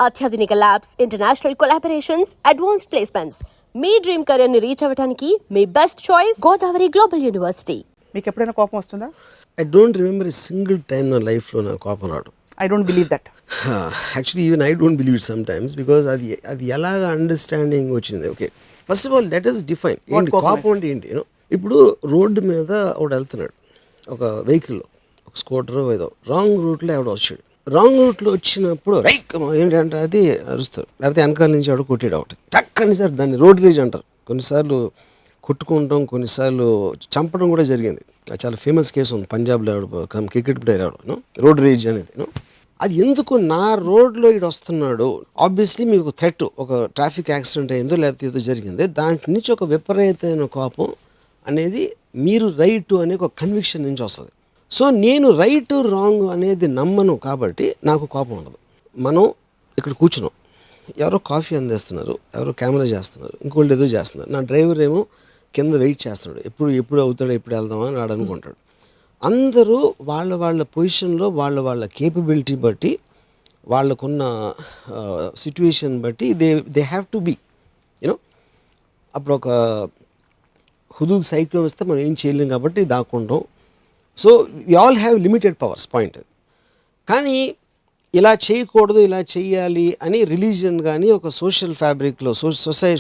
అత్యాధునిక labs, international collaborations, advanced placements. మీ dream career ని రీచ్ అవ్వడానికి మీ best choice Godavari global university. మీకు ఎప్పుడైనా కోపం వస్తుందా? I don't remember a single time నా లైఫ్లో నాకు కోపం రావడం. I don't believe that. Actually even I don't believe it some times because అది ఎలాగ అండర్స్టాండింగ్ వచ్చింది. Okay, first of all let us define ఏంటి కోపం అంటే ఏంటి. ఇప్పుడు రోడ్డు మీద ఒకడు వెళ్తున్నాడు, ఒక వెహికల్లో, ఒక స్కూటర్ ఏదో రాంగ్ రూట్లో ఎవడో వచ్చాడు. రాంగ్ రూట్లో వచ్చినప్పుడు రైక్ ఏంటంటే అది అరుస్తారు, లేకపోతే వెనకాల నుంచి ఎవడో కొట్టాడు ఒకటి టక్కని సార్ దాన్ని రోడ్ రేజ్ అంటారు. కొన్నిసార్లు కొట్టుకుంటాం, కొన్నిసార్లు చంపడం కూడా జరిగింది. చాలా ఫేమస్ కేసు ఉంది పంజాబ్లో, క్రికెట్ ప్లేయర్ ఎవడో రోడ్ రేజ్ అనేది. అది ఎందుకు నా రోడ్లో ఇటు వస్తున్నాడు, ఆబ్వియస్లీ మీకు థ్రెట్, ఒక ట్రాఫిక్ యాక్సిడెంట్ అయిందో లేకపోతే ఏదో జరిగింది, దాంట్ నుంచి ఒక విపరీతమైన కోపం అనేది మీరు రైట్ అనే ఒక కన్విక్షన్ నుంచి వస్తుంది. సో నేను రైట్ రాంగ్ అనేది నమ్మను కాబట్టి నాకు కోపం ఉండదు. మనం ఇక్కడ కూర్చున్నాం, ఎవరో కాఫీ అందిస్తున్నారు, ఎవరో కెమెరా చేస్తున్నారు, ఇంకోళ్ళు ఏదో చేస్తున్నారు. నా డ్రైవర్ ఏమో కింద వెయిట్ చేస్తున్నాడు, ఎప్పుడు అవుతాడో ఎప్పుడు వెళ్దామా అని వాడు అనుకుంటాడు. అందరూ వాళ్ళ పొజిషన్లో వాళ్ళ కేపబిలిటీ బట్టి, వాళ్ళకున్న సిచ్యువేషన్ బట్టి they have to be you know. అప్పుడు ఒక హుదూద్ సైక్లోన్ వస్తే మనం ఏం చేయలేం కాబట్టి దాక్కుంటాం. So we all have limited powers point. కానీ ఇలా చేయకూడదు, ఇలా చేయాలి అని రిలీజియన్ కానీ ఒక సోషల్ ఫ్యాబ్రిక్లో,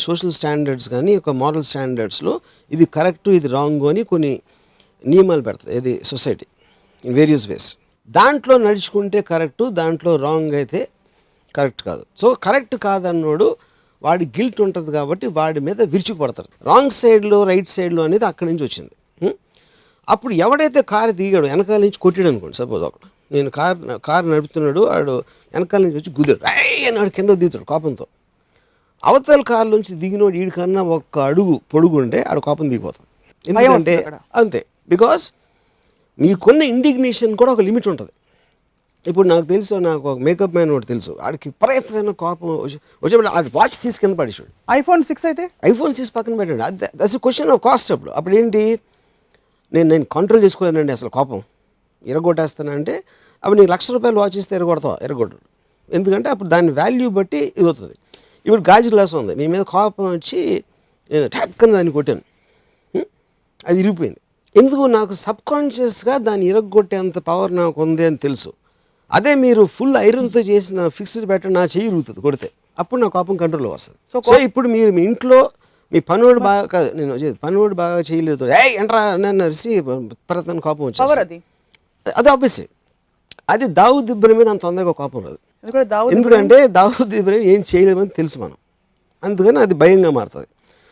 సోషల్ స్టాండర్డ్స్ కానీ ఒక మారల్ స్టాండర్డ్స్లో ఇది కరెక్టు ఇది రాంగ్ అని కొన్ని నియమాలు పెడతాయి ఇది సొసైటీ ఇన్ వేరియస్ వేస్. దాంట్లో నడుచుకుంటే కరెక్టు, దాంట్లో రాంగ్ అయితే కరెక్ట్ కాదు. సో కరెక్ట్ కాదన్నోడు వాడి గిల్ట్ ఉంటుంది కాబట్టి వాడి మీద విరుచుకుపడతారు. రాంగ్ సైడ్లో రైట్ సైడ్లో అనేది అక్కడి నుంచి వచ్చింది. అప్పుడు ఎవడైతే కారు దిగాడు, వెనకాల నుంచి కొట్టాడు అనుకోండి, సపోజ్ ఒకడు, నేను కారు నడుపుతున్నాడు, వాడు వెనకాల నుంచి వచ్చి గుద్దాడు, రై అన్నాడు, కింద దిగుతాడు కోపంతో. అవతల కారు నుంచి దిగినోడు వీడికన్నా ఒక్క అడుగు పొడుగుంటే ఆడ కోపం దిగిపోతుంది. ఎందుకంటే అంతే, బికాస్ మీకున్న ఇండిగ్నేషన్ కూడా ఒక లిమిట్ ఉంటుంది. ఇప్పుడు నాకు తెలుసు, నాకు ఒక మేకప్ మ్యాన్ ఒకటి తెలుసు, ఆడికి విపరీతమైన కోపం వచ్చేప్పుడు ఆడి వాచ్ తీసి కింద పడేసాడు. iPhone 6 అయితే iPhone 6 పక్కన పెట్టండి, that's a question of cost. అప్పుడు ఏంటి, నేను కంట్రోల్ చేసుకోలేనండి అసలు కోపం, ఎరగొట్టేస్తానంటే అప్పుడు నీకు ₹1,00,000 వాచ్ ఇస్తే ఎరగొట్టడు. ఎందుకంటే అప్పుడు దాని వాల్యూ బట్టి ఇది అవుతుంది. ఇప్పుడు గాజు గ్లాస్ ఉంది, మీ మీద కోపం వచ్చి నేను టక్కని దాన్ని కొట్టాను, అది ఇరిగిపోయింది. ఎందుకు, నాకు సబ్కాన్షియస్గా దాన్ని ఇరగొట్టేంత పవర్ నాకు ఉంది అని తెలుసు. అదే మీరు ఫుల్ ఐరన్తో చేసిన ఫిక్స్డ్ పెట్టండి, నా చెయ్యి ఇరుగుతుంది కొడితే, అప్పుడు నా కోపం కంట్రోల్లో వస్తుంది. సో ఇప్పుడు మీరు మీ ఇంట్లో మీ పనివాడు బాగా, నేను పనివాడు బాగా చేయలేదు, ఎంట్రా నన్ను అరిసి ప్రతన కోపం వచ్చేది. అది ఆబ్వియస్లీ అది దావుద్ ఇబ్రహీం మీద అంత తొందరగా కోపం రాదు. ఎందుకంటే దావుద్ ఇబ్రహీం ఏం చేయలేమని తెలుసు మనం, అందుకని అది భయంగా మారుతుంది.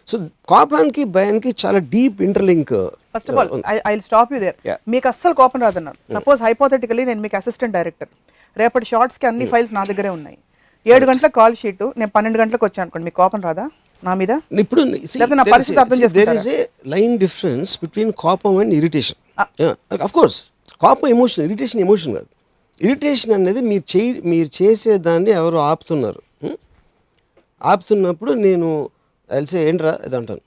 సో కోపానికి భయానికి చాలా deep interlink. First of all I will stop you there. మీకు అస్సలు కోపం రాదన్నారు, సపోజ్ హైపోథెటికల్లీ నేను మీకు అసిస్టెంట్ డైరెక్టర్, రేపటి షార్ట్స్కి అన్ని ఫైల్స్ నా దగ్గరే ఉన్నాయి, 7 గంటల కాల్ షీట్, నేను 12 గంటలకు వచ్చాను అనుకోండి, మీకు కోపం రాదా నా మీద? ఇప్పుడు నా పరిస్థితి అర్థం చేసుకుంటారా? There is a line difference between కోపం అండ్ ఇరిటేషన్. ఆఫ్ కోర్స్ కోపం ఎమోషన్, ఇరిటేషన్ ఎమోషన్ కాదు. ఇరిటేషన్ అనేది మీరు చేసేదాన్ని ఎవరు ఆపుతున్నప్పుడు నేను తెలిసే ఏంట్రా ఇది అంటాను,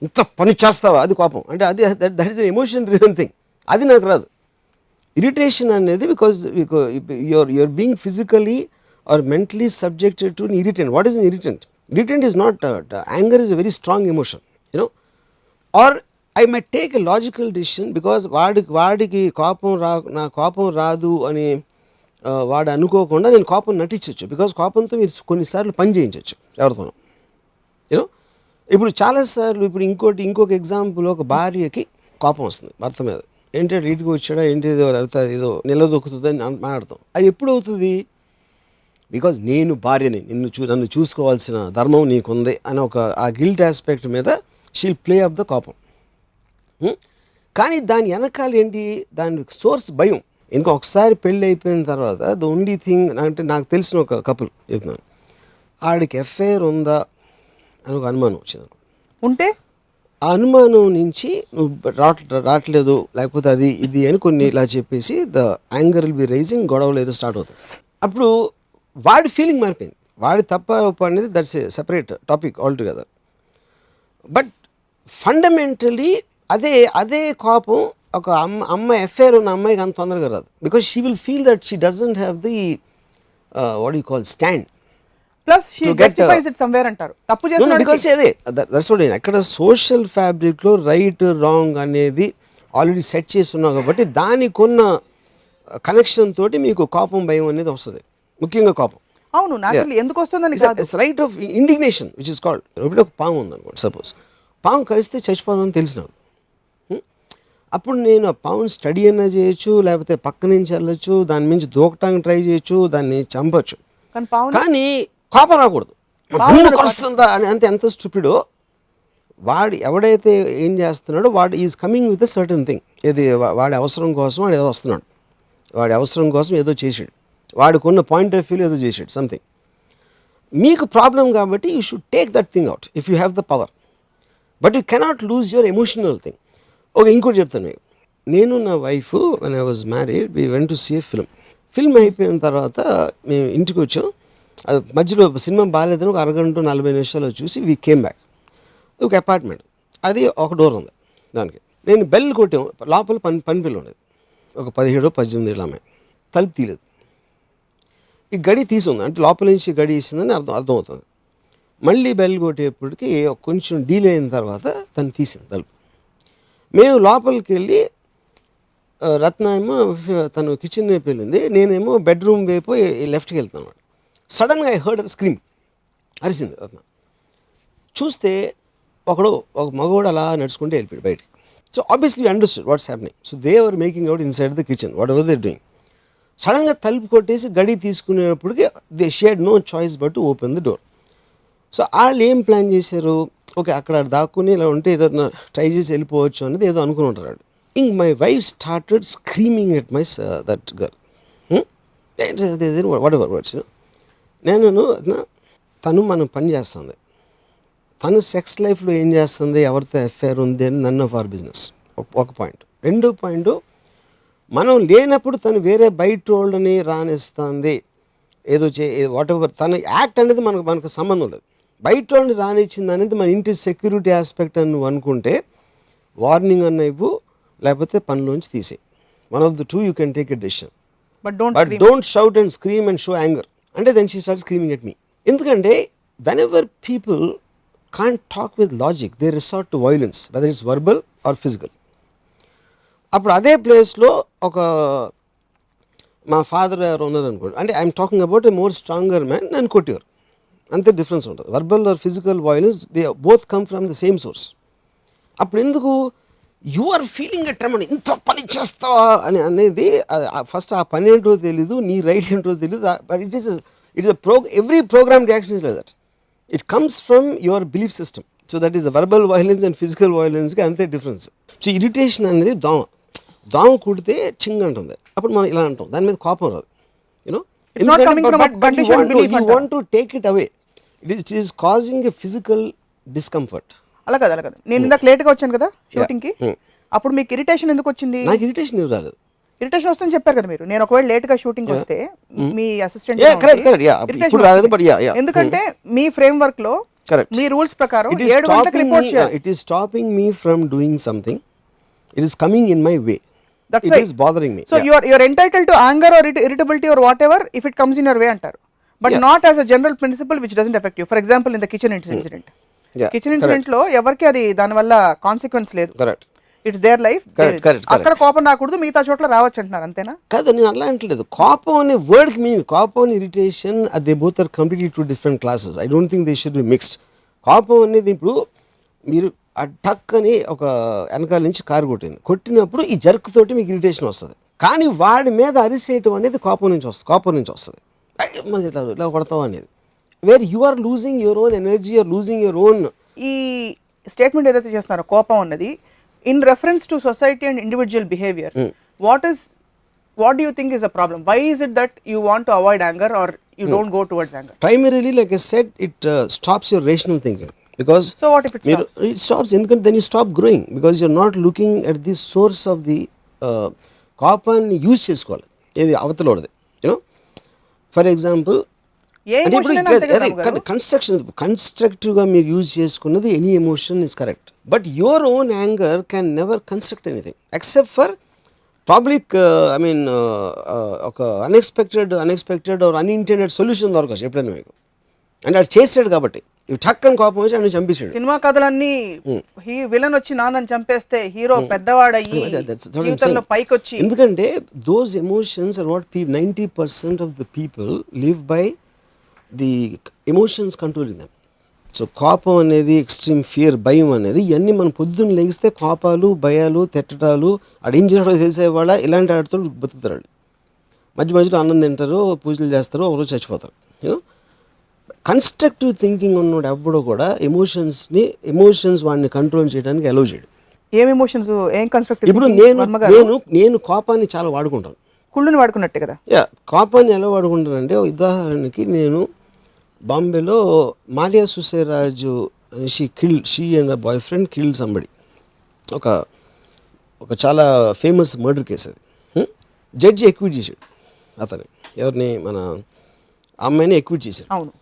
ఇంత పని చేస్తావా, అది కోపం. అంటే అది that is an emotion driven thing, అది నాకు రాదు. ఇరిటేషన్ అనేది because you're being physically or mentally subjected to an irritant. What is an irritant? Irritant is not, anger is a very strong emotion, you know. Or I might take a logical decision because వాడికి నా కోపం రాదు అని వాడు అనుకోకుండా నేను కోపం నటించవచ్చు. Because కోపంతో మీరు కొన్నిసార్లు పని చేయించవచ్చు ఎవరితోనో, యూనో. ఇప్పుడు చాలాసార్లు ఇప్పుడు ఇంకొక ఎగ్జాంపుల్, ఒక భార్యకి కోపం వస్తుంది భర్త మీద, ఏంటంటే ఇంటికి వచ్చాడా ఏంటి ఏదో నిలదొక్కుతుందని మాట్లాడతాం. అది ఎప్పుడు అవుతుంది, బికాజ్ నేను భార్యని, నన్ను చూసుకోవాల్సిన ధర్మం నీకుంది అని ఒక ఆ గిల్ట్ ఆస్పెక్ట్ మీద షీల్ ప్లే అప్ ద కోపం. కానీ దాని వెనకాల ఏంటి, దాని సోర్స్ భయం. ఇంకొకసారి పెళ్ళి అయిపోయిన తర్వాత ద ఓన్లీ థింగ్ అంటే నాకు తెలిసిన ఒక కపుల్ చెప్తున్నాను, ఆడికి ఎఫ్ఐఆర్ ఉందా అని ఒక అనుమానం వచ్చింది. ఉంటే ఆ అనుమానం నుంచి నువ్వు రావట్లేదు లేకపోతే అది ఇది అని కొన్ని ఇలా చెప్పేసి the anger will be rising, గొడవలు ఏదో స్టార్ట్ అవుతుంది. అప్పుడు వాడి ఫీలింగ్ మారిపోయింది, వాడి తప్ప అనేది that's a separate topic all together. But fundamentally అదే కోపం ఒక అమ్మాయి ఎఫ్ఐఆర్ ఉన్న అమ్మాయికి అంత తొందరగా రాదు, because she will feel that she doesn't have the what you call stand. Plus she To get, justifies it somewhere అంటారు. తప్పు చేసిన బికాస్ అదే దట్స్ వాట్ అక్కడ సోషల్ ఫ్యాబ్రిక్లో రైట్ రాంగ్ అనేది ఆల్రెడీ సెట్ చేసి ఉన్నావు కాబట్టి దానికి ఉన్న కనెక్షన్ తోటి మీకు కోపం భయం అనేది వస్తుంది, ముఖ్యంగా కోపం. అవును నాచురల్లీ ఎందుకు వస్తుందని కాదు. It's right of indignation which is called. ఇప్పుడు ఒక పాము ఉందనుకోండి, సపోజ్ పాము కలిస్తే చచ్చిపోతుందని తెలిసినావు. అప్పుడు నేను ఆ పాముని స్టడీ అయినా చేయొచ్చు, లేకపోతే పక్క నుంచి వెళ్ళొచ్చు, దాని నుంచి దూకటానికి ట్రై చేయొచ్చు, దాన్ని చంపచ్చు, కానీ పావు కానీ కోపం రాకూడదు. భూమి కలుస్తుందా అని అంతే, ఎంత స్టూపిడో వాడు ఎవడైతే ఏం చేస్తున్నాడో వాడు is coming with a certain thing. ఇది వాడి అవసరం కోసం వాడు ఏదో వస్తున్నాడు, వాడి అవసరం కోసం ఏదో చేసాడు, వాడికున్న పాయింట్ ఆఫ్ వ్యూలో ఏదో చేసాడు సంథింగ్. మీకు ప్రాబ్లం కాబట్టి you should take that thing out if you have the power, but you cannot lose your emotional thing. Okay, ఇంకోటి చెప్తాను మీకు. నేను నా wife when I was married we went to see a film అయిపోయిన తర్వాత మేము ఇంటికి వచ్చాం. అది మధ్యలో సినిమా బాగాలేదని ఒక అరగంట 40 నిమిషాలు చూసి వీ కేమ్ బ్యాక్. ఒక అపార్ట్మెంట్, అది ఒక డోర్ ఉంది దానికి. నేను బెల్ కొట్టాం, లోపల పని పిల్ల ఉండేది, ఒక 17-18 ఏళ్ళ అమ్మాయి. తలుపు తీయలేదు, ఈ గడి తీసుంది అంటే లోపల నుంచి గడి ఇస్తుందని అర్థమవుతుంది. మళ్ళీ బెల్ కొట్టేప్పటికి కొంచెం డీలే అయిన తర్వాత తను తీసింది తలుపు. మేము లోపలికి వెళ్ళి రత్న ఏమో తను కిచెన్ వైపు వెళ్ళింది, నేనేమో బెడ్రూమ్ వైపు లెఫ్ట్కి వెళ్తున్నాను. సడన్గా ఐ హర్డ్ స్క్రీమ్, అరిసింది రత్న. చూస్తే ఒక మగవాడు అలా నడుచుకుంటే వెళ్ళిపోయాడు బయటికి. So obviously understood what's happening. So they are making out inside the kitchen whatever they doing. సడన్గా తలుపు కొట్టేసి గడి తీసుకునేటప్పటికి they had no choice but to open the door. So వాళ్ళు ఏం ప్లాన్ చేశారు, ఓకే అక్కడ దాక్కుని ఇలా ఉంటే ఏదో ట్రై చేసి వెళ్ళిపోవచ్చు అనేది ఏదో అనుకుని ఉంటారు వాళ్ళు. ఇంక my wife started screaming at my that girl, what ever words. నేను తను మనం పని చేస్తుంది, తను సెక్స్ లైఫ్లో ఏం చేస్తుంది, ఎవరితో అఫేర్ ఉంది అని నన్ ఆఫ్ అవర్ బిజినెస్. ఒక పాయింట్. రెండో పాయింట్, మనం లేనప్పుడు తను వేరే బయట వాళ్ళని రానిస్తుంది, ఏదో వాట్ ఎవర్ తన యాక్ట్ అనేది మనకు సంబంధం లేదు. బయట వాళ్ళని రానిచ్చింది అనేది మన ఇంటి సెక్యూరిటీ ఆస్పెక్ట్ అని నువ్వు అనుకుంటే వార్నింగ్ అన్న ఇవ్వు, లేకపోతే పనిలోంచి తీసే. One of the two you can take a decision. But don't shout and scream and show anger. అంటే then she start screaming at me. ఎందుకంటే whenever people can't talk with logic, they resort to violence, whether it's verbal or physical. అప్పుడు అదే ప్లేస్లో ఒక మా father ఎవరు ఉన్నారు అనుకోండి, అంటే I'm talking about a more stronger man, నన్ను కొట్టేవారు. అంతే డిఫరెన్స్ ఉంటుంది. Verbal or physical violence they both come from the same source. అప్పుడు ఎందుకు you are feeling a tremor, ఇంత పని చేస్తావా అని అనేది ఫస్ట్ ఆ పని ఏంటో తెలీదు, నీ రైట్ ఏంటో తెలీదు. But it is every programme reaction is like that. It comes from your belief system. So that is the verbal violence and physical violence కి అంతే డిఫరెన్స్. సో ఇరిటేషన్ అనేది దోమ కుడితే చింగ్ అంటుంది, అప్పుడు మనం ఇలా అంటాం, దాని మీద కోపం రాదు. You know you want to take it away. It is causing a physical discomfort. అలా కదా. నేను ఇందాక లేట్గా వచ్చాను కదా షూటింగ్కి, అప్పుడు మీకు ఇరిటేషన్ ఎందుకు వచ్చింది? నాకు ఇరిటేషన్ ఏం రాలేదు. ఇరిటేషన్ వస్తుందని చెప్పారు కదా మీరు. నేను ఒకవేళ లేట్ గా షూటింగ్ వస్తే మీ అసిస్టెంట్ ఎందుకంటే మీ ఫ్రేమ్ వర్క్ లో మీ రూల్స్ ప్రకారం 7 గంటలకు రిపోర్ట్ చేయాలి. It is stopping me from doing something. It is coming in my way. That's it why is bothering me. So you are entitled to anger or irritability or whatever if it comes in your way antaru, but not as a general principle which doesn't affect you. For example, in the kitchen incident, kitchen incident లో ఎవరికి అది దాని వల్ల consequence లేదు. Correct. It's their life. అక్కడ కోపం రాకూడదు, మిగతా చోట్ల రావచ్చు అంటున్నారు, అంతేనా? కాదు, నేను అలా అంటలేదు. కోపం అనే వర్డ్కి మీనింగ్, కోపం అని irritation they both are completely two different classes. I don't think they should be mixed. కోపం అనేది ఇప్పుడు మీరు ఆ టక్ అని ఒక వెనకాల నుంచి కారు కొట్టినప్పుడు ఈ జర్క్ తోటి మీకు ఇరిటేషన్ వస్తుంది. కానీ వాడి మీద అరిసేయటం అనేది కోపం నుంచి వస్తుంది. ఇలా కొడతాం అనేది where you are losing your own energy, or losing your own. ఈ స్టేట్మెంట్ ఏదైతే చేస్తున్నారో కోపం అన్నది in reference to society and individual behavior, what do you think is a problem? Why is it that you want to avoid anger or you don't go towards anger? Primarily, like I said, it stops your rational thinking. Because so what if it stops? It stops, then you stop growing because you're not looking at the source of the copan use chesukovali edi avatalodade, you know. For example, కన్స్ట్రక్టివ్గా మీరు use చేసుకున్నది any emotion is correct, but your own anger can never construct anything except for public I mean ఒక unexpected are unintended solution దొరకచ్చు ఎప్పుడైనా మీకు. అంటే అది చేసాడు కాబట్టి ఇవి టక్కని కోపం వచ్చి ఆయన చంపేశాడు. సినిమా కథలన్నీ విలన్ వచ్చి నాన్నని చంపేస్తే హీరో పెద్దవాడయ్యి జీవితంలో పైకి వచ్చి. ఎందుకంటే those emotions are what 90% of the people live by the emotions controlling them. So కోపం అనేది, ఎక్స్ట్రీమ్ ఫియర్, భయం అనేది ఇవన్నీ మనం పొద్దున్న లేగిస్తే కోపాలు, భయాలు, తిట్టడాలు, ఆడు ఏం చేస్తాడో తెలిసేవాళ్ళ ఇలాంటి ఆడితో బతుకుతారు వాళ్ళు. మధ్యలో అన్నం తింటారు, పూజలు చేస్తారు, ఒకరోజు చచ్చిపోతారు. యూనో కన్స్ట్రక్టివ్ థింకింగ్ ఉన్నోడు ఎప్పుడో కూడా ఎమోషన్స్ వాడిని కంట్రోల్ చేయడానికి అలౌ చేయడు. ఏం ఎమోషన్స్, ఏం కన్స్ట్రక్టివ్? ఇప్పుడు నేను కోపాన్ని చాలా వాడుకుంటాను. కుళ్ళుని వాడుకున్నట్టే కదా. కోపాన్ని ఎలా వాడుకుంటానంటే, ఉదాహరణకి నేను బాంబేలో మాలియా సుసేరాజు అని she and boy friend killed somebody. ఒక చాలా ఫేమస్ మర్డర్ కేసు అది. జడ్జి ఎక్విట్ చేశాడు అతని, ఎవరిని, మన అమ్మాయిని ఎక్విట్ చేశాడు. అవును.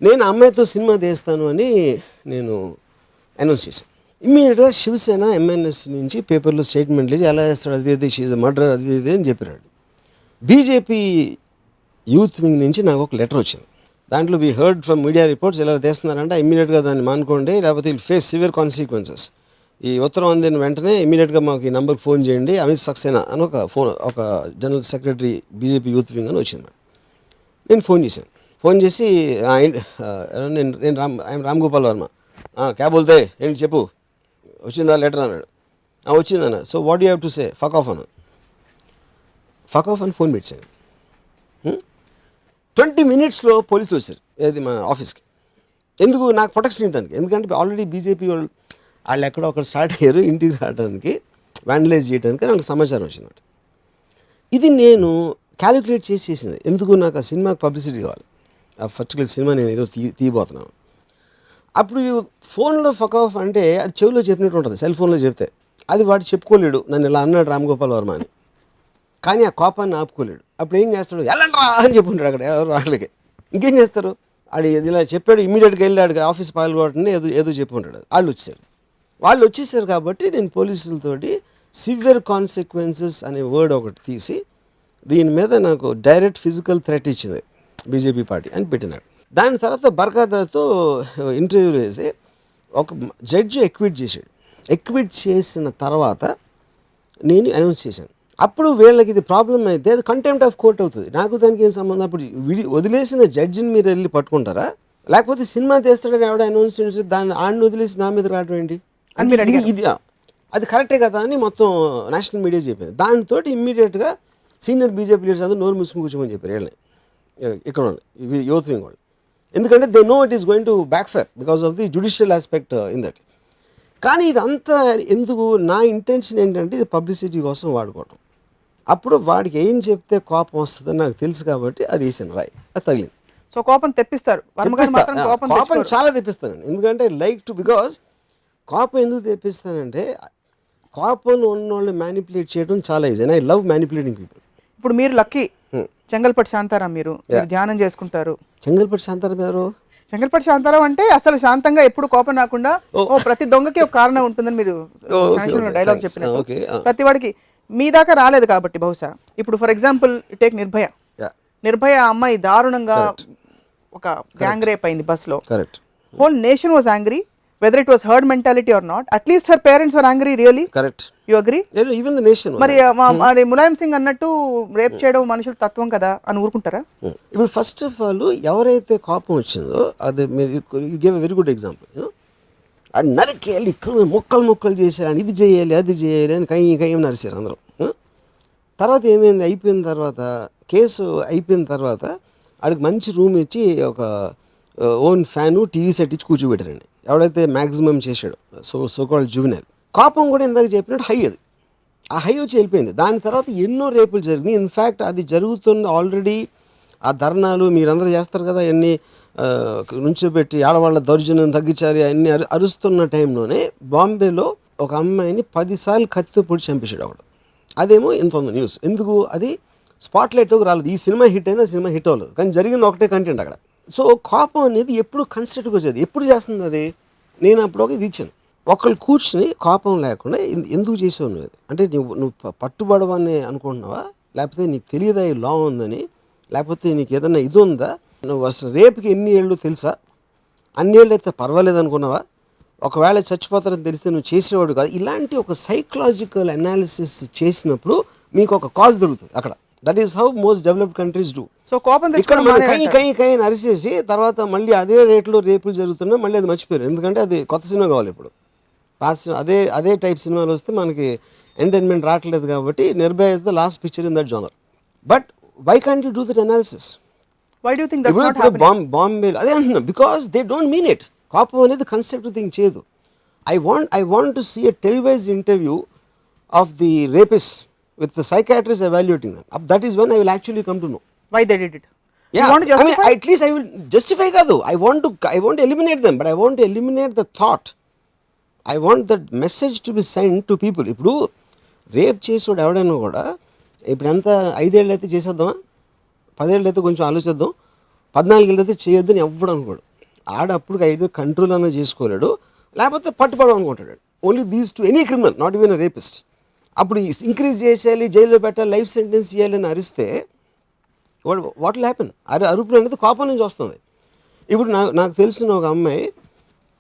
నేను అమ్మాయితో సినిమా తీస్తాను అని నేను అనౌన్స్ చేశాను. ఇమ్మీడియట్గా శివసేన ఎంఎన్ఎస్ నుంచి పేపర్లో స్టేట్మెంట్ లేచి ఎలా చేస్తాడు, అది షీజ్ మర్డర్, అది అని చెప్పారు. బీజేపీ యూత్ వింగ్ నుంచి నాకు ఒక లెటర్ వచ్చింది. దాంట్లో we heard from media reports ఎలా చేస్తున్నారంటే ఇమ్మీడియట్గా దాన్ని మానుకోండి, లేకపోతే విల్ ఫేస్ సివియర్ కాన్సిక్వెన్సెస్. ఈ ఉత్తరం అందిన వెంటనే ఇమ్మీడియట్గా మాకు ఈ నెంబర్కి ఫోన్ చేయండి, అమిత్ సక్సేనా అని ఒక general secretary BJP youth wing అని వచ్చింది. నేను ఫోన్ చేశాను. ఫోన్ చేసి నేను రామ్ గోపాల్ వర్మ, క్యాబ్ బోల్తే ఏంటి చెప్పు, వచ్చిందా లెటర్ అన్నాడు. వచ్చిందన్న. So what you have to say, fuck off అని ఫోన్ పెట్టాను. 20 minutesలో పోలీసులు వచ్చారు ఏది మన ఆఫీస్కి. ఎందుకు? నాకు ప్రొటెక్షన్ ఇవ్వడానికి. ఎందుకంటే ఆల్రెడీ బీజేపీ వాళ్ళు ఎక్కడో ఒకరు స్టార్ట్ అయ్యారు ఇంటికి రావడానికి, వ్యాండలైజ్ చేయడానికి నాకు సమాచారం వచ్చిందన్నమాట. ఇది నేను క్యాలిక్యులేట్ చేసింది. ఎందుకు? నాకు ఆ సినిమాకి పబ్లిసిటీ కావాలి, ఆ పర్టికులర్ సినిమా నేను ఏదో తీయబోతున్నాను. అప్పుడు ఫోన్లో ఫక్ ఆఫ్ అంటే అది చెవిలో చెప్పినట్టు ఉంటుంది, సెల్ ఫోన్లో చెప్తే. అది వాడు చెప్పుకోలేడు, నన్ను ఇలా అన్నాడు రామ్ గోపాల్ వర్మ అని. కానీ ఆ కోపాన్ని ఆపుకోలేడు. అప్పుడు ఏం చేస్తాడు, ఎల్లండ్రా అని చెప్పుంటాడు అక్కడ ఎవరు వాళ్ళకి. ఇంకేం చేస్తారు, ఆడు ఇలా చెప్పాడు, ఇమీడియట్గా వెళ్ళాడు ఆఫీస్ పాల్గొట్టని ఏదో చెప్పుకుంటాడు. వాళ్ళు వచ్చేసారు కాబట్టి నేను పోలీసులతోటి సివియర్ కాన్సిక్వెన్సెస్ అనే వర్డ్ ఒకటి తీసి దీని మీద నాకు డైరెక్ట్ ఫిజికల్ థ్రెట్ ఇచ్చింది బీజేపీ పార్టీ అని పెట్టినాడు. దాని తర్వాత బర్ఖాదాతో ఇంటర్వ్యూ చేసి ఒక జడ్జి ఎక్విట్ చేశాడు. ఎక్విట్ చేసిన తర్వాత నేను అనౌన్స్ చేశాను. అప్పుడు వీళ్ళకి ఇది ప్రాబ్లం అయితే అది కంటెంప్ట్ ఆఫ్ కోర్ట్ అవుతుంది. నాకు దానికి ఏం సంబంధం? అప్పుడు వదిలేసిన జడ్జిని మీరు వెళ్ళి పట్టుకుంటారా, లేకపోతే సినిమా తీస్తాడని ఎవడ అనౌన్స్ చేసి దాన్ని ఆడిని వదిలేసి నా మీద రావడం ఏంటి? ఇది అది కరెక్టే కదా అని మొత్తం నేషనల్ మీడియా చెప్పింది. దానితో ఇమ్మీడియట్గా సీనియర్ బీజేపీ లీడర్స్ అందరూ నోరు మూసుకుని కూర్చోమని చెప్పారు వీళ్ళని, ఇక్కడ యూత్ వింగ్ వాళ్ళు. ఎందుకంటే they know it is going to back fire because of the judicial aspect in that. కానీ ఇదంతా ఎందుకు? నా ఇంటెన్షన్ ఏంటంటే ఇది పబ్లిసిటీ కోసం వాడుకోవటం. అప్పుడు వాడికి ఏం చెప్తే కోపం వస్తుందని నాకు తెలుసు కాబట్టి అది వేసాను రాయి, అది తగిలింది. సో కోపం తెప్పిస్తారు, కోపం చాలా తెప్పిస్తాను. ఎందుకంటే లైక్ టు, బికాజ్ కోపం ఎందుకు తెప్పిస్తానంటే కోపంలో ఉన్న వాళ్ళని మ్యానిపులేట్ చేయడం చాలా easy. And I love manipulating people. ఇప్పుడు మీరు లక్కీ, చెంగల్పట్టు శాంతారాం మీరు ధ్యానం చేసుకుంటారు. చెంగల్పట్టు శాంతారాం ఎవరు? చెంగల్పట్టు శాంతారాం అంటే అసలు శాంతంగా ఎప్పుడు కోపం రాకుండా, ప్రతి దొంగకి ఒక కారణం ఉంటుందని మీరు డైలాగ్ చెప్పినారు. ప్రతి వాడికి మీ దాకా రాలేదు కాబట్టి బహుశా. ఇప్పుడు ఫర్ ఎగ్జాంపుల్ టేక్ నిర్భయ అమ్మాయి దారుణంగా ఒక గ్యాంగ్ రేప్ అయింది బస్లో. Whole nation was angry, whether it was herd mentality or not. At least her parents were angry, really. Correct. You agree? Yeah, even the nation was. మరి ములాయం సింగ్ అన్నట్టు rape చేయడం మనుషుల తత్వం కదా అని ఊరుకుంటారా? ఇప్పుడు ఫస్ట్ ఆఫ్ ఆల్ ఎవరైతే కోపం వచ్చిందో అది you give a very good example. అది నరికేయాలి, ఇక్కడ మొక్కలు చేశారు, ఇది చేయాలి అది చేయాలి అని కయ్యం నరిశారు అందరూ. తర్వాత ఏమైంది, అయిపోయిన తర్వాత కేసు అయిపోయిన తర్వాత ఆడికి మంచి రూమ్ ఇచ్చి ఒక ఓన్ ఫ్యాను టీవీ సెట్ ఇచ్చి కూర్చోబెట్టారండి ఎవడైతే మ్యాక్సిమం చేశాడు, సో కాల్డ్ జువెనైల్. కోపం కూడా ఇందాక చెప్పినట్టు హై, అది ఆ హై వచ్చి వెళ్ళిపోయింది. దాని తర్వాత ఎన్నో రేపులు జరిగినాయి. ఇన్ఫ్యాక్ట్ అది జరుగుతున్న ఆల్రెడీ ఆ ధర్నాలు మీరందరూ చేస్తారు కదా, అన్నీ నుంచోబెట్టి ఆడవాళ్ళ దౌర్జన్యం తగ్గించాలి అన్నీ అరుస్తున్న టైంలోనే బాంబేలో ఒక అమ్మాయిని 10 సార్లు కత్తితో పొడి చంపేశాడు ఒకడు. అదేమో ఇంత ఉంది న్యూస్. ఎందుకు? అది స్పాట్లైట్లోకి రాలేదు. ఈ సినిమా హిట్ అయింది, ఆ సినిమా హిట్ అవ్వలేదు, కానీ జరిగింది ఒకటే కంటెంట్ అక్కడ. సో కోపం అనేది ఎప్పుడు కన్స్ట్రక్టివ్గా వచ్చేది, ఎప్పుడు చేస్తుంది అది. నేను అప్పుడు ఒక ఇది ఇచ్చాను, ఒకళ్ళు కూర్చుని కోపం లేకుండా ఎందుకు చేసావు నువ్వు అది? అంటే నువ్వు పట్టుబడవని అనుకుంటున్నావా, లేకపోతే నీకు తెలియదా ఈ లా ఉందని, లేకపోతే నీకు ఏదైనా ఇది ఉందా, నువ్వు అసలు రేపుకి ఎన్ని ఏళ్ళు తెలుసా, అన్ని ఏళ్ళు అయితే పర్వాలేదు అనుకున్నావా, ఒకవేళ చచ్చిపోతారని తెలిస్తే నువ్వు చేసేవాడు కాదు. ఇలాంటి ఒక సైకలాజికల్ అనాలిసిస్ చేసినప్పుడు మీకు ఒక కాజ్ దొరుకుతుంది అక్కడ. That is how most developed countries do. So కోపం ఇక్కడ మనం కై అరిసేసి తర్వాత మళ్ళీ అదే రేట్లో రేపులు జరుగుతున్నా మళ్ళీ అది మర్చిపోయారు. ఎందుకంటే అది కొత్త సినిమా కావాలి ఇప్పుడు. అదే టైప్ సినిమాలు వస్తే మనకి ఎంటర్టైన్మెంట్ రావట్లేదు కాబట్టి Nirbhaya is the last picture in that genre. But why can't you do that analysis? Why do think that's not happening? Bombay అదే అంటున్నా, because they don't mean it. కోపం అనేది కన్స్ట్రక్టివ్ థింగ్ చేయదు. I want to see a televised interview of the rapist with the psychiatrist evaluating them. That is when I will actually come to know why they did it. Yeah, You want to justify? I mean, at least I will justify kadu. I want to eliminate them, but I want to eliminate the thought. I want that message to be sent to people. ఇప్పుడు rape చేసాడు ఎవడైనా కూడా ఇప్పుడు ఎంత 5 ఏళ్ళు అయితే చేసేద్దామా, 10 ఏళ్ళు అయితే కొంచెం ఆలోచిద్దాం, 14 ఏళ్ళు అయితే చేయొద్దని ఎవ్వడు అనుకోడు. ఆడప్పుడు 5 కంట్రోల్ అన్న చేసుకోలేడు, లేకపోతే పట్టుపడం అనుకుంటాడు. Only these to any criminal, not even a rapist. అప్పుడు ఇంక్రీజ్ చేసేయాలి, జైల్లో పెట్టాలి, లైఫ్ సెంటెన్స్ చేయాలని అరిస్తే వాట్ విల్ హ్యాపెన్? అరుపులు అనేది కోపం నుంచి వస్తుంది. ఇప్పుడు నాకు తెలిసిన ఒక అమ్మాయి,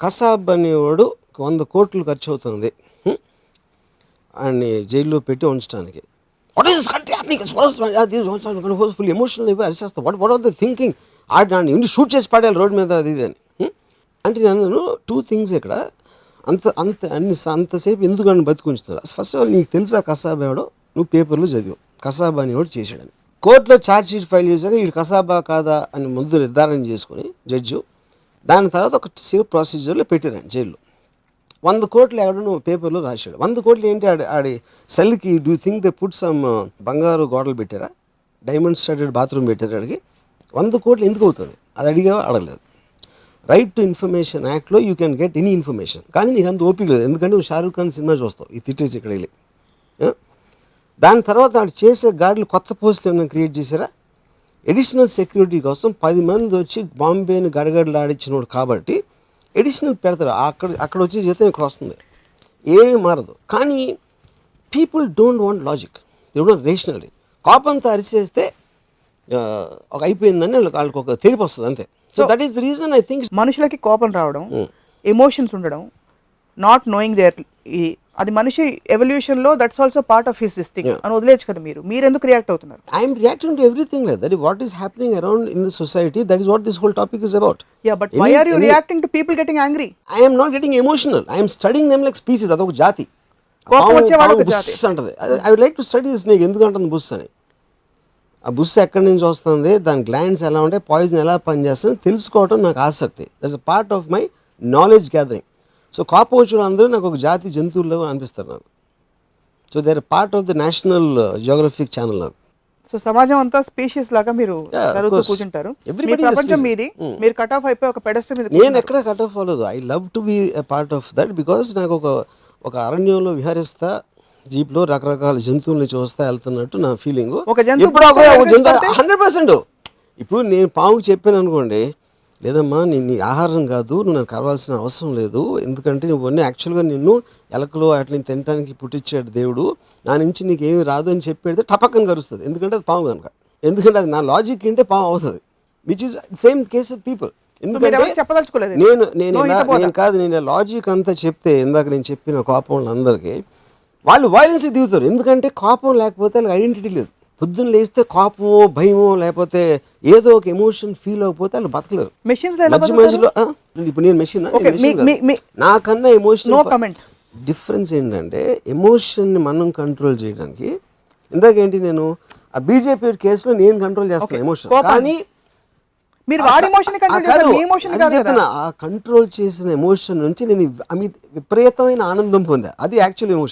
కసాబ్ అనేవాడు 100 కోట్లు ఖర్చు అవుతుంది ఆయన్ని జైల్లో పెట్టి ఉంచడానికి. What is country happening? Full emotional అయిపోయి అరిసేస్తా. What are the thinking? ఆడిని ఇంటి షూట్ చేసి పడేయాలి రోడ్డు మీద అది ఇది అని. అంటే నేను 2 థింగ్స్ ఇక్కడ అంతసేపు ఎందుకు అని బతికుంచుతున్నారు. ఫస్ట్ ఆఫ్ ఆల్ నీకు తెలుసా కసాబ్ ఎవడో? నువ్వు పేపర్లో చదివావు కసాబ్ అనేవాడు చేశాడని. కోర్టులో ఛార్జ్ షీట్ ఫైల్ చేశాక వీడు కసాబా కాదా అని ముందు నిర్ధారణ చేసుకుని జడ్జు దాని తర్వాత ఒక సేఫ్ ప్రొసీజర్లో పెట్టారండి జైల్లో. 100 కోట్లు ఎవడో నువ్వు పేపర్లో రాశాడు. 100 కోట్లు ఏంటి? ఆడి సెల్కి do think they put some బంగారు గోడలు పెట్టారా, డైమండ్ స్టార్టెడ్ బాత్రూమ్ పెట్టారా? అడిగి 100 కోట్లు ఎందుకు అవుతుంది అది అడిగా అడగలేదు. రైట్ టు ఇన్ఫర్మేషన్ యాక్ట్లో you can get any information. కానీ నీకు అంత ఓపిక లేదు, ఎందుకంటే నువ్వు షారూఖ్ ఖాన్ సినిమా చూస్తావు, ఇది తిట్టేసి ఇక్కడ వెళ్ళి. దాని తర్వాత వాడు చేసే గార్డులు కొత్త పోస్టులు ఏమైనా క్రియేట్ చేశారా? ఎడిషనల్ సెక్యూరిటీ కోసం 10 మంది వచ్చి బాంబేని గడగడలాడించినోడు కాబట్టి ఎడిషనల్ పెడతారు. అక్కడ వచ్చే జీతం ఇక్కడ వస్తుంది, ఏమీ మారదు. కానీ people don't want logic, they don't rationally. కోపంతో అరిసేస్తే ఒక అయిపోయిందని వాళ్ళకి ఒక తెలిపి వస్తుంది అంతే. So that is the reason I think. మనుషులకి కోపం రావడం, ఎమోషన్స్ ఉండడం, నాట్ నోయింగ్ దేర్, అది మనిషి ఎవల్యూషన్ లో that's also part of his thing అని వదిలేచ్చు కదా. మీరు ఎందుకు రియాక్ట్ అవుతున్నారు? I'm reacting to everything like that. What is happening around in the society, that is what this whole topic is about. Yeah, but why are you reacting to people getting angry? I'm not getting emotional, I'm studying them like species. అదొక జాతి, కోపం వచ్చే వాళ్ళకి జాతి అంటది. I would like to study this. నీకు ఎందుకు అంటుంది బుస్ అని? ఆ బుస్ ఎక్కడి నుంచి వస్తుంది, దాని గ్లాండ్స్ ఎలా ఉంటాయి, పాయిజన్ ఎలా పనిచేస్తుంది తెలుసుకోవడం నాకు ఆసక్తి. That's a part of my knowledge gathering. So కోపం వచ్చిన అందరూ నాకు ఒక జాతి జంతువుల్లో అనిపిస్తారు నాకు. So they are part of the National Geographic channel నాకు. సో సమాజం అంతా స్పీషీస్ లాగా మీరు జరుగుతూ కూర్చుంటారు. మీ ప్రపంచం మీది, మీరు కట్ ఆఫ్ అయిపోయి ఒక పెడస్టర్ మీద. నేను ఎక్కడ కట్ ఆఫ్ అవ్వలేదు. I love to be a part of that because నాకు ఒక అరణ్యంలో విహరిస్తా, జీప్లో రకరకాల జంతువుల్ని చూస్తా వెళ్తున్నట్టు నా ఫీలింగ్. 100%. ఇప్పుడు నేను పాముకి చెప్పాను అనుకోండి, లేదమ్మా నీ ఆహారం కాదు, నువ్వు నాకు కావాల్సిన అవసరం లేదు, ఎందుకంటే నువ్వు అన్నీ యాక్చువల్గా నిన్ను ఎలకలో వాటిని తినడానికి పుట్టించాడు దేవుడు, నా నుంచి నీకు ఏమీ రాదు అని చెప్పేది టపక్కన కరుస్తుంది. ఎందుకంటే అది పాము కనుక. ఎందుకంటే అది నా లాజిక్ ఏంటే పాము అవుతుంది. Which is same case with people. ఎందుకంటే నేను లాజిక్ అంతా చెప్తే, ఇందాక నేను చెప్పిన కోపం అందరికీ వాళ్ళు వైలెన్స్ దిగుతారు. ఎందుకంటే కోపం లేకపోతే వాళ్ళకి ఐడెంటిటీ లేదు. పొద్దున్న లేస్తే కోపమో భయమో లేకపోతే ఏదో ఒక ఎమోషన్ ఫీల్ అయిపోతే వాళ్ళు బతకలేరు. మధ్యలో ఇప్పుడు నేను మెషిన్, నాకన్నా ఎమోషన్ డిఫరెన్స్ ఏంటంటే ఎమోషన్ని మనం కంట్రోల్ చేయడానికి. ఇందాకేంటి నేను ఆ బీజేపీ కేసులో నేను కంట్రోల్ చేస్తాను ఎమోషన్, కానీ చెప్తున్నా ఆ కంట్రోల్ చేసిన ఎమోషన్ నుంచి నేను విపరీతమైన ఆనందం పొందా. అది యాక్చువల్ ఎమోషన్.